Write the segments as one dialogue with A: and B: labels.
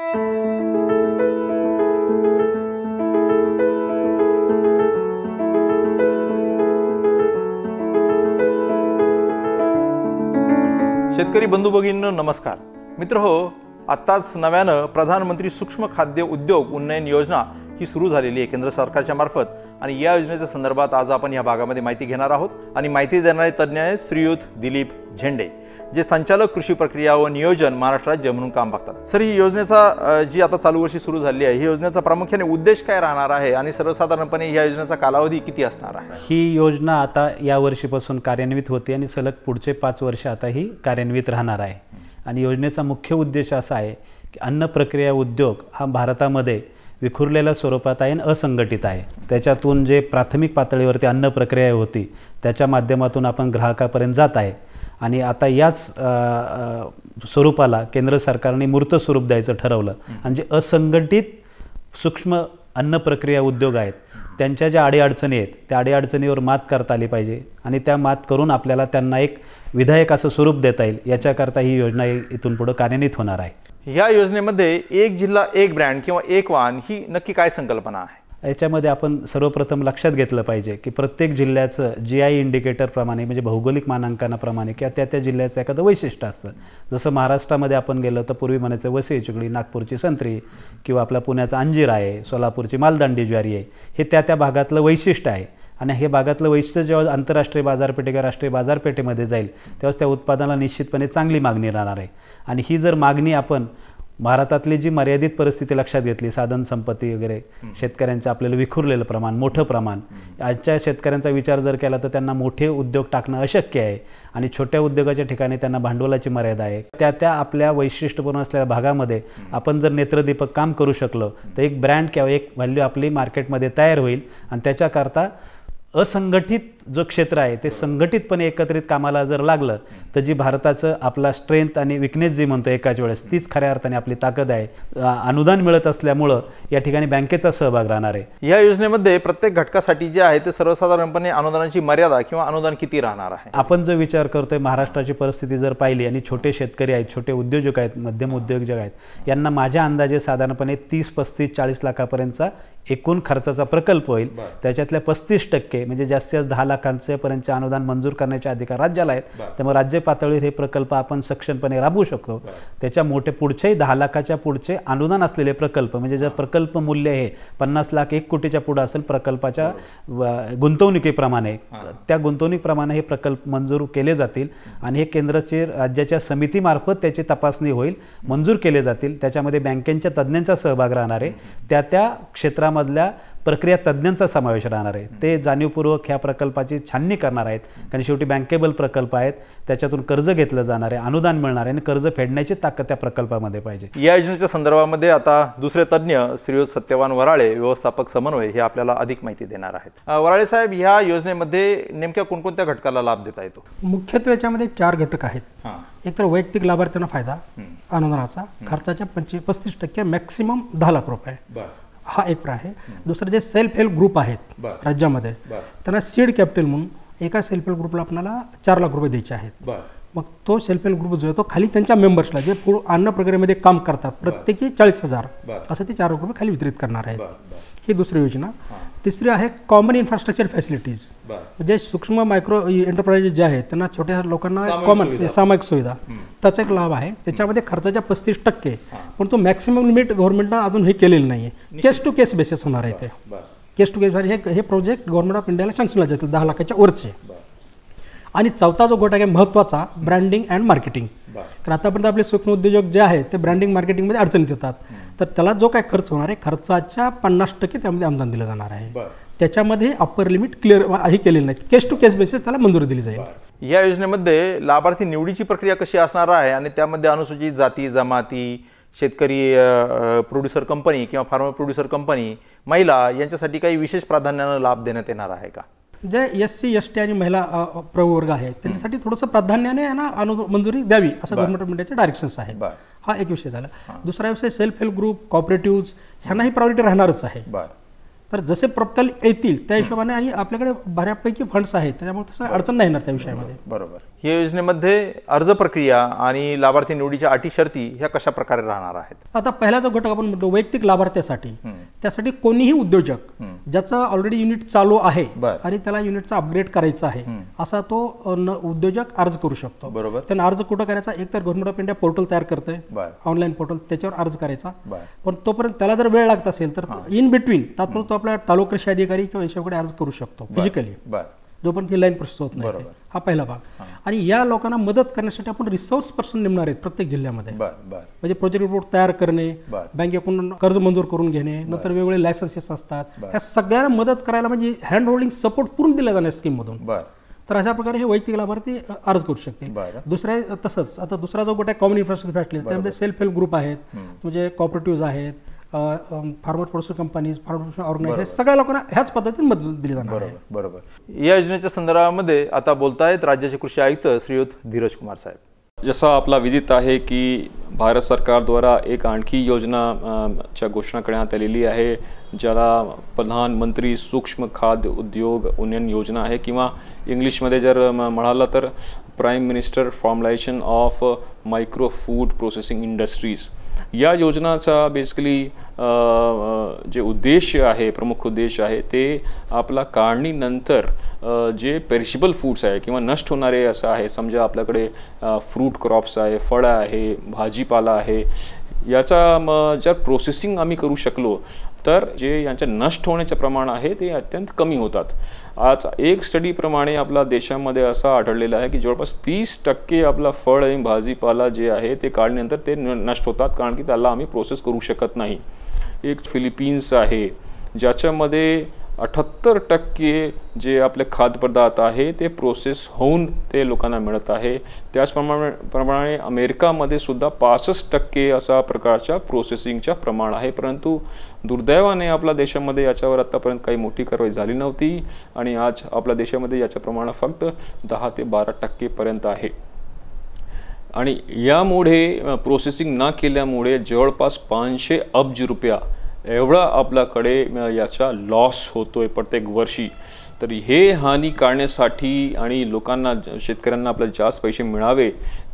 A: शेतकरी बंधू भगिनींनो नमस्कार. मित्र हो, आत्ताच नव्यानं प्रधानमंत्री सूक्ष्म खाद्य उद्योग उन्नयन योजना ही सुरू झालेली आहे केंद्र सरकारच्या मार्फत. आणि या योजनेच्या संदर्भात आज आपण या भागामध्ये माहिती घेणार आहोत. आणि माहिती देणारे तज्ज्ञ आहेत श्रीयुत दिलीप झेंडे, जे संचालक कृषी प्रक्रिया व नियोजन महाराष्ट्र राज्य म्हणून काम बघतात. सर, ही योजनेचा जी आता चालू वर्षी सुरू झाली आहे, ही योजनेचा प्रामुख्याने उद्देश काय राहणार आहे आणि सर्वसाधारणपणे या योजनेचा कालावधी किती असणार आहे?
B: ही योजना आता या वर्षीपासून कार्यान्वित होते आणि सलग पुढचे 5 वर्ष आता ही कार्यान्वित राहणार आहे. आणि योजनेचा मुख्य उद्देश असा आहे की अन्न प्रक्रिया उद्योग हा भारतामध्ये विखुरलेल्या स्वरूपात आहे आणि असंघटित आहे. त्याच्यातून जे प्राथमिक पातळीवरती अन्न प्रक्रिया होती त्याच्या माध्यमातून आपण ग्राहकापर्यंत जात आहे. आणि आता याच स्वरूपाला केंद्र सरकारने मूर्त स्वरूप द्यायचं ठरवलं. आणि जे असंघटित सूक्ष्म अन्न प्रक्रिया उद्योग आहेत त्यांच्या ज्या अडीअडचणी आहेत त्या अडीअडचणीवर मात करता आली पाहिजे आणि त्या मात करून आपल्याला त्यांना एक विधायक असं स्वरूप देता येईल, याच्याकरता ही योजना इथून पुढे कार्यान्वित होणार आहे.
A: या योजनेमध्ये एक जिल्हा एक ब्रँड किंवा एक वाहन ही नक्की काय संकल्पना आहे?
B: याच्यामध्ये आपण सर्वप्रथम लक्षात घेतलं पाहिजे की प्रत्येक जिल्ह्याचं GI इंडिकेटरप्रमाणे म्हणजे भौगोलिक मानांकनाप्रमाणे किंवा त्या जिल्ह्याचं एखादं वैशिष्ट्य असतं. जसं महाराष्ट्रामध्ये आपण गेलं तर पूर्वी म्हणायचं वसई चिकडी, नागपूरची संत्री किंवा आपल्या पुण्याचा अंजीर आहे, सोलापूरची मालदांडी ज्वारी आहे. हे त्या भागातलं वैशिष्ट्य आहे. आणि हे भागातलं वैशिष्ट्य जेव्हा आंतरराष्ट्रीय बाजारपेठे किंवा राष्ट्रीय बाजारपेठेमध्ये जाईल तेव्हा त्या उत्पादनाला निश्चितपणे चांगली मागणी राहणार आहे. आणि ही जर मागणी आपण भारतातली जी मर्यादित परिस्थिती लक्षात घेतली, साधन संपत्ती वगैरे, शेतकऱ्यांचं आपल्याला विखुरलेलं प्रमाण, मोठं प्रमाण, आजच्या शेतकऱ्यांचा विचार जर केला तर त्यांना मोठे उद्योग टाकणं अशक्य आहे. आणि छोट्या उद्योगाच्या ठिकाणी त्यांना भांडवलाची मर्यादा आहे. त्या आपल्या वैशिष्ट्यपूर्ण असलेल्या भागामध्ये आपण जर नेत्रदीपक काम करू शकलो तर एक ब्रँड किंवा एक व्हॅल्यू आपली मार्केटमध्ये तयार होईल. आणि त्याच्याकरता असंघटित जो क्षेत्र आहे ते संघटितपणे एकत्रित कामाला जर लागलं तर जी भारताचं आपला स्ट्रेंथ आणि विकनेस जी म्हणतो एकाच वेळेस, तीच खऱ्या अर्थाने आपली ताकद आहे. अनुदान मिळत असल्यामुळं या ठिकाणी बँकेचा सहभाग राहणार आहे.
A: या योजनेमध्ये प्रत्येक घटकासाठी जे आहे ते सर्वसाधारणपणे अनुदानाची मर्यादा किंवा अनुदान किती राहणार आहे?
B: आपण जो विचार करतोय महाराष्ट्राची परिस्थिती जर पाहिली आणि छोटे शेतकरी आहेत, छोटे उद्योजक आहेत, मध्यम उद्योजक आहेत, यांना माझ्या अंदाजे साधारणपणे 30, 35, 40 लाखापर्यंतचा एकूण खर्चाचा प्रकल्प होईल. त्याच्यातल्या 35% म्हणजे जास्तीत जास्त 10 लाखांपर्यंतचे अनुदान मंजूर करण्याचे अधिकार राज्याला आहेत. त्यामुळे राज्य पातळीवर हे प्रकल्प आपण सक्षमपणे राबवू शकतो. त्याच्या मोठे पुढचेही 10 लाखाच्या पुढचे अनुदान असलेले प्रकल्प म्हणजे जर प्रकल्प मूल्य हे 50 लाख 1 कोटीच्या पुढे असेल प्रकल्पाच्या गुंतवणुकीप्रमाणे, त्या गुंतवणुकीप्रमाणे हे प्रकल्प मंजूर केले जातील. आणि हे केंद्राचे राज्याच्या समितीमार्फत त्याची तपासणी होईल, मंजूर केले जातील. त्याच्यामध्ये बँकेच्या तज्ज्ञांचा सहभाग राहणार आहे. त्या क्षेत्रामधल्या प्रक्रिया तज्ज्ञांचा समावेश राहणार आहे. ते जाणीवपूर्वक ह्या प्रकल्पाची छाननी करणार आहेत. कारण शेवटी बँकेबल प्रकल्प आहेत, त्याच्यातून कर्ज घेतलं जाणार आहे, अनुदान मिळणार आहे आणि कर्ज फेडण्याची ताकद त्या प्रकल्पामध्ये पाहिजे.
A: या योजनेच्या संदर्भामध्ये आता दुसरे तज्ज्ञ श्रीयुत सत्यवान वराळे, व्यवस्थापक समन्वय, हे आपल्याला अधिक माहिती देणार आहेत. वराळे साहेब, ह्या योजनेमध्ये नेमक्या कोणकोणत्या घटकाला लाभ देता येतो?
C: मुख्यत्वे याच्यामध्ये 4 घटक आहेत. एक तर वैयक्तिक लाभार्थ्यांना फायदा अनुदानाचा, खर्चाच्या 35% मॅक्सिमम 10 लाख रुपये, हा एक आहे. दुसरं जे सेल्फ हेल्प ग्रुप आहेत राज्यामध्ये त्यांना सीड कॅपिटल म्हणून एका सेल्फ हेल्प ग्रुपला आपल्याला 4 लाख रुपये द्यायचे आहेत. मग तो सेल्फ हेल्प ग्रुप जो आहे तो खाली त्यांच्या मेंबर्सला जे अन्न प्रक्रियेमध्ये काम करतात प्रत्येकी 40,000 असं ते 4 लाख रुपये खाली वितरित करणार आहेत. ही दुसरी योजना. तिसरी आहे कॉमन इन्फ्रास्ट्रक्चर फॅसिलिटीज, म्हणजे सूक्ष्म मायक्रो एंटरप्राइजेस जे आहेत त्यांना छोट्या लोकांना कॉमन सामायिक सुविधा, त्याचा एक लाभ आहे. त्याच्यामध्ये खर्चाच्या 35%, पण तो मॅक्सिमम लिमिट गव्हर्नमेंटनं अजून हे केलेलं नाही आहे. केस टू केस बेसिस होणार आहे. ते केस टू केस हे प्रोजेक्ट गव्हर्नमेंट ऑफ इंडियाला सँक्शनला जातील 10 लाखाच्या वरचे. आणि चौथा जो घटक आहे महत्त्वाचा, ब्रँडिंग अँड मार्केटिंग. कारण आतापर्यंत आपले सूक्ष्म उद्योजक जे आहेत ते ब्रँडिंग मार्केटिंगमध्ये अडचणीत येतात. तर त्याला जो काय खर्च होणार आहे खर्चाच्या 50% त्यामध्ये अनुदान दिलं जाणार आहे. त्याच्यामध्ये अप्पर लिमिट क्लिअर हे केलेलं नाही, केस टू केस बेसिस त्याला मंजुरी दिली जाईल.
A: या योजनेमध्ये लाभार्थी निवडीची प्रक्रिया कशी असणार आहे आणि त्यामध्ये अनुसूचित जाती, जमाती, शेतकरी प्रोड्युसर कंपनी किंवा फार्मर प्रोड्युसर कंपनी, महिला यांच्यासाठी काही विशेष प्राधान्याने लाभ देण्यात येणार आहे का?
C: जे SC ST आणि महिला प्रवर्ग आहेत त्यांच्यासाठी थोडंसं प्राधान्याने मंजुरी द्यावी असं गव्हर्नमेंट ऑफ इंडियाचे डायरेक्शन्स आहेत. हा एक विषय झाला. दुसरा विषय सेल्फ हेल्प ग्रुप, कॉपरेटिव्ह ह्यांनाही प्रायोरिटी राहणारच आहे. तर जसे प्रकल्प येतील त्या हिशोबाने आणि आपल्याकडे बऱ्यापैकी फंड्स आहेत त्याच्यामुळे तसं अडचण नाही येणार त्या विषयामध्ये.
A: बरोबर. या योजनेमध्ये अर्ज प्रक्रिया आणि लाभार्थी निवडीच्या अटी शर्ती ह्या कशा प्रकारे राहणार आहेत?
C: आता पहिला जो घटक आपण म्हणतो वैयक्तिक लाभार्थ्यासाठी, त्यासाठी कोणीही उद्योजक ज्याचा ऑलरेडी युनिट चालू आहे आणि त्याला युनिटचा अपग्रेड करायचा आहे असा तो उद्योजक अर्ज करू शकतो.
A: बरोबर.
C: त्यांना अर्ज कुठं करायचा? एक तर गव्हर्नमेंट ऑफ इंडिया पोर्टल तयार करते, ऑनलाईन पोर्टल, त्याच्यावर अर्ज करायचा. पण तोपर्यंत त्याला जर वेळ लागत असेल तर इन बिटवीन तात्पुरतो आपल्या तालुका कृषी अधिकारी किंवा यांच्याकडे अर्ज करू शकतो फिजिकली, जोपर्यंत ही लाईन प्रोसेस होत नाही. हा पहिला भाग. आणि या लोकांना मदत करण्यासाठी आपण रिसोर्स पर्सन नेमणार आहेत प्रत्येक जिल्ह्यामध्ये. म्हणजे प्रोजेक्ट रिपोर्ट तयार करणे, बँकेकडून कर्ज मंजूर करून घेणे, नंतर वेगवेगळे लायसन्सेस असतात, ह्या सगळ्यांना मदत करायला म्हणजे हँड होल्डिंग सपोर्ट पूर्ण दिला जाणार स्कीम मधून. तर अशा प्रकारे हे वैयक्तिक लाभार्थी अर्ज करू शकतील. दुसऱ्या तसंच आता दुसरा जो गट आहे कॉमन इन्फ्रास्ट्रक्चर फॅसिलिटीज, त्यामध्ये सेल्फ हेल्प ग्रुप आहेत, म्हणजे कॉपरेटिव्ह आहेत, farmer producer companies, farmer organisation, सगळ्या लोकांना ह्याच पद्धतीने मदत दिली जाणार आहे.
A: बरोबर. या योजनेच्या संदर्भामध्ये आता बोलतायत राज्याचे कृषी आयुक्त श्रीयुत धीरज कुमार साहेब.
D: जसा आपला विदित आहे की भारत सरकारद्वारा एक आणखी योजना घोषणा करण्यात आलेली आहे, ज्याला प्रधानमंत्री सूक्ष्म खाद्य उद्योग उन्नयन योजना आहे, किंवा इंग्लिशमध्ये जर म्हणाला तर prime minister formulation of micro food processing industries. या योजनाचा बेसिकली जे उद्देश आहे, प्रमुख उद्देश आहे, ते आपला काढणीनंतर जे पेरिशेबल फूड्स आहे किंवा नष्ट होणारे असं आहे, समजा आपल्याकडे फ्रूट क्रॉप्स आहे, फळं आहे, भाजीपाला आहे, याचा जर प्रोसेसिंग आम्ही करू शकलो तर जे यांच्या नष्ट होण्याचे प्रमाण आहे ते अत्यंत कमी होतात. आज एक स्टडीप्रमाणे आपल्या देशामध्ये असं आढळलेलं आहे की जवळपास 30% आपला फळ आणि भाजीपाला जे आहे ते काढल्यानंतर ते नष्ट होतात, कारण की त्याला आम्ही प्रोसेस करू शकत नाही. एक फिलिपिन्स आहे ज्याच्यामध्ये 78% जे आपले खाद्यपदार्थ आहे ते प्रोसेस होऊन ते लोकांना मिळत आहे. त्याचप्रमाणे अमेरिकामध्ये सुद्धा 65% असा प्रकारच्या प्रोसेसिंगच्या प्रमाण आहे. परंतु दुर्दैवाने आपल्या देशामध्ये याच्यावर आतापर्यंत काही मोठी कारवाई झाली नव्हती आणि आज आपल्या देशामध्ये याचं प्रमाण फक्त 10 ते 12% पर्यंत आहे. आणि यामुळे प्रोसेसिंग न केल्यामुळे जवळपास 500 अब्ज रुपया एवढा आपल्याकडे याचा लॉस होतोय प्रत्येक वर्षी. तर हे हानी काढण्यासाठी आणि लोकांना, शेतकऱ्यांना आपल्याला जास्त पैसे मिळावे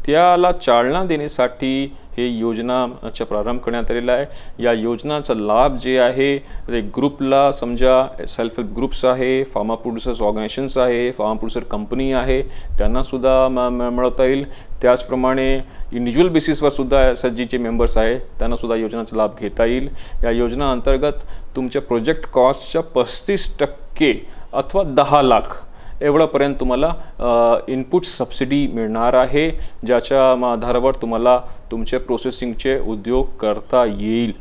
D: त्याला चालना देण्यासाठी हे योजनाचा प्रारंभ करण्यात आलेला आहे. या योजनाचा लाभ जे आहे ते ग्रुपला, समजा सेल्फ हेल्प ग्रुप्स आहे, फार्मर प्रोड्युसर्स ऑर्गनायझेशन्स आहे, फार्मर प्रोड्युसर कंपनी आहे, त्यांनासुद्धा मिळवता येईल. त्याचप्रमाणे इंडिव्हिज्युअल बेसिसवर सुद्धा एस एच जीचे मेंबर्स आहे त्यांनासुद्धा योजनाचा लाभ घेता येईल. या योजना अंतर्गत तुमच्या प्रोजेक्ट कॉस्टच्या 35% अथवा 10 लाख एवढापर्यंत तुम्हाला इनपुट सबसिडी मिळणार आहे, ज्याच्या आधारावर तुम्हाला तुमचे प्रोसेसिंगचे उद्योग करता येईल.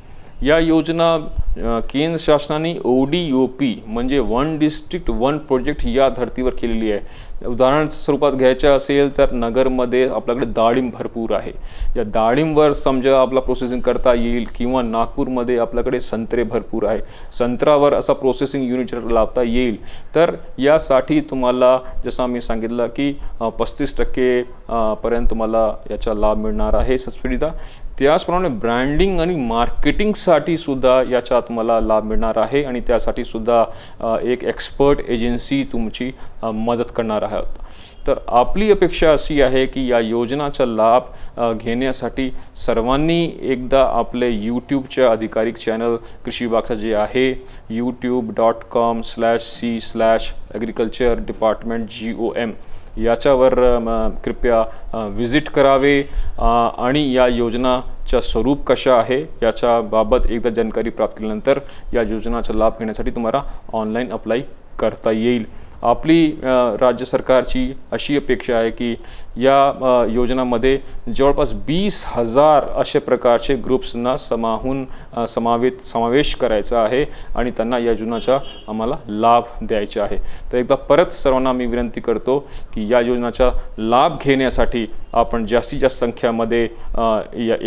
D: या योजना केंद्र शासनाने ODOP म्हणजे वन डिस्ट्रिक्ट वन प्रोजेक्ट या धर्तीवर केलेली आहे. उदाहरण स्वरूपात घ्यायचं असेल तर नगरमध्ये आपल्याकडे डाळिंब भरपूर आहे, या डाळिंबवर समजा आपला प्रोसेसिंग करता येईल, किंवा नागपूरमध्ये आपल्याकडे संत्रे भरपूर आहे, संत्र्यावर असा प्रोसेसिंग युनिट लावता येईल. तर यासाठी तुम्हाला जसं मी सांगितलं की 35% पर्यंत तुम्हाला याचा लाभ मिळणार आहे सबसिडीचा. त्याचप्रमाणे ब्रँडिंग आणि मार्केटिंगसाठी सुद्धा याचा तुम्हाला लाभ मिळणार आहे आणि त्यासाठी सुद्धा एक एक्सपर्ट एजन्सी तुमची मदत करणार आहे. तर आपली अपेक्षा अशी आहे की या योजनाचा लाभ घेण्यासाठी सर्वांनी एकदा आपले यूट्यूबच्या अधिकारिक चॅनल कृषी विभागाचं जे आहे youtube.com/c/agriculture-department-GOM याच्यावर कृपया विजिट करावे आणि या योजनाचा स्वरूप कशा आहे याच्या बाबत एकदा जानकारी प्राप्त केल्यानंतर या योजनाचा लाभ घेण्यासाठी तुम्हाला ऑनलाईन अप्लाय करता येईल. आपली राज्य सरकारची अशी अपेक्षा आहे की या योजनामध्ये जवळपास 20,000 अशा प्रकारचे ग्रुप्सना समावेश करायचा आहे आणि त्यांना या योजनाचा आम्हाला लाभ द्यायचा आहे. तर एकदा परत सर्वांना मी विनंती करतो की या योजनाचा लाभ घेण्यासाठी आपण जास्तीत जास्त संख्येमध्ये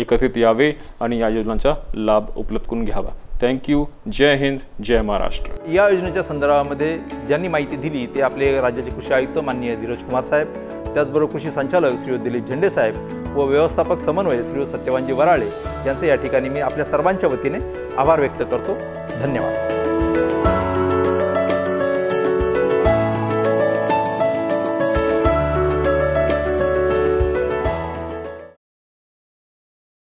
D: एकत्रित यावे आणि या योजनाचा लाभ उपलब्ध करून घ्यावा. थँक्यू. जय हिंद, जय महाराष्ट्र.
A: या योजनेच्या संदर्भामध्ये ज्यांनी माहिती दिली ते आपले राज्याचे कृषी आयुक्त माननीय धीरज कुमार साहेब, त्याचबरोबर कृषी संचालक श्रीयुत दिलीप झेंडे साहेब व व्यवस्थापक समन्वय श्रीयुत सत्यवानजी वराळे यांचे या ठिकाणी मी आपल्या सर्वांच्या वतीने आभार व्यक्त करतो. धन्यवाद.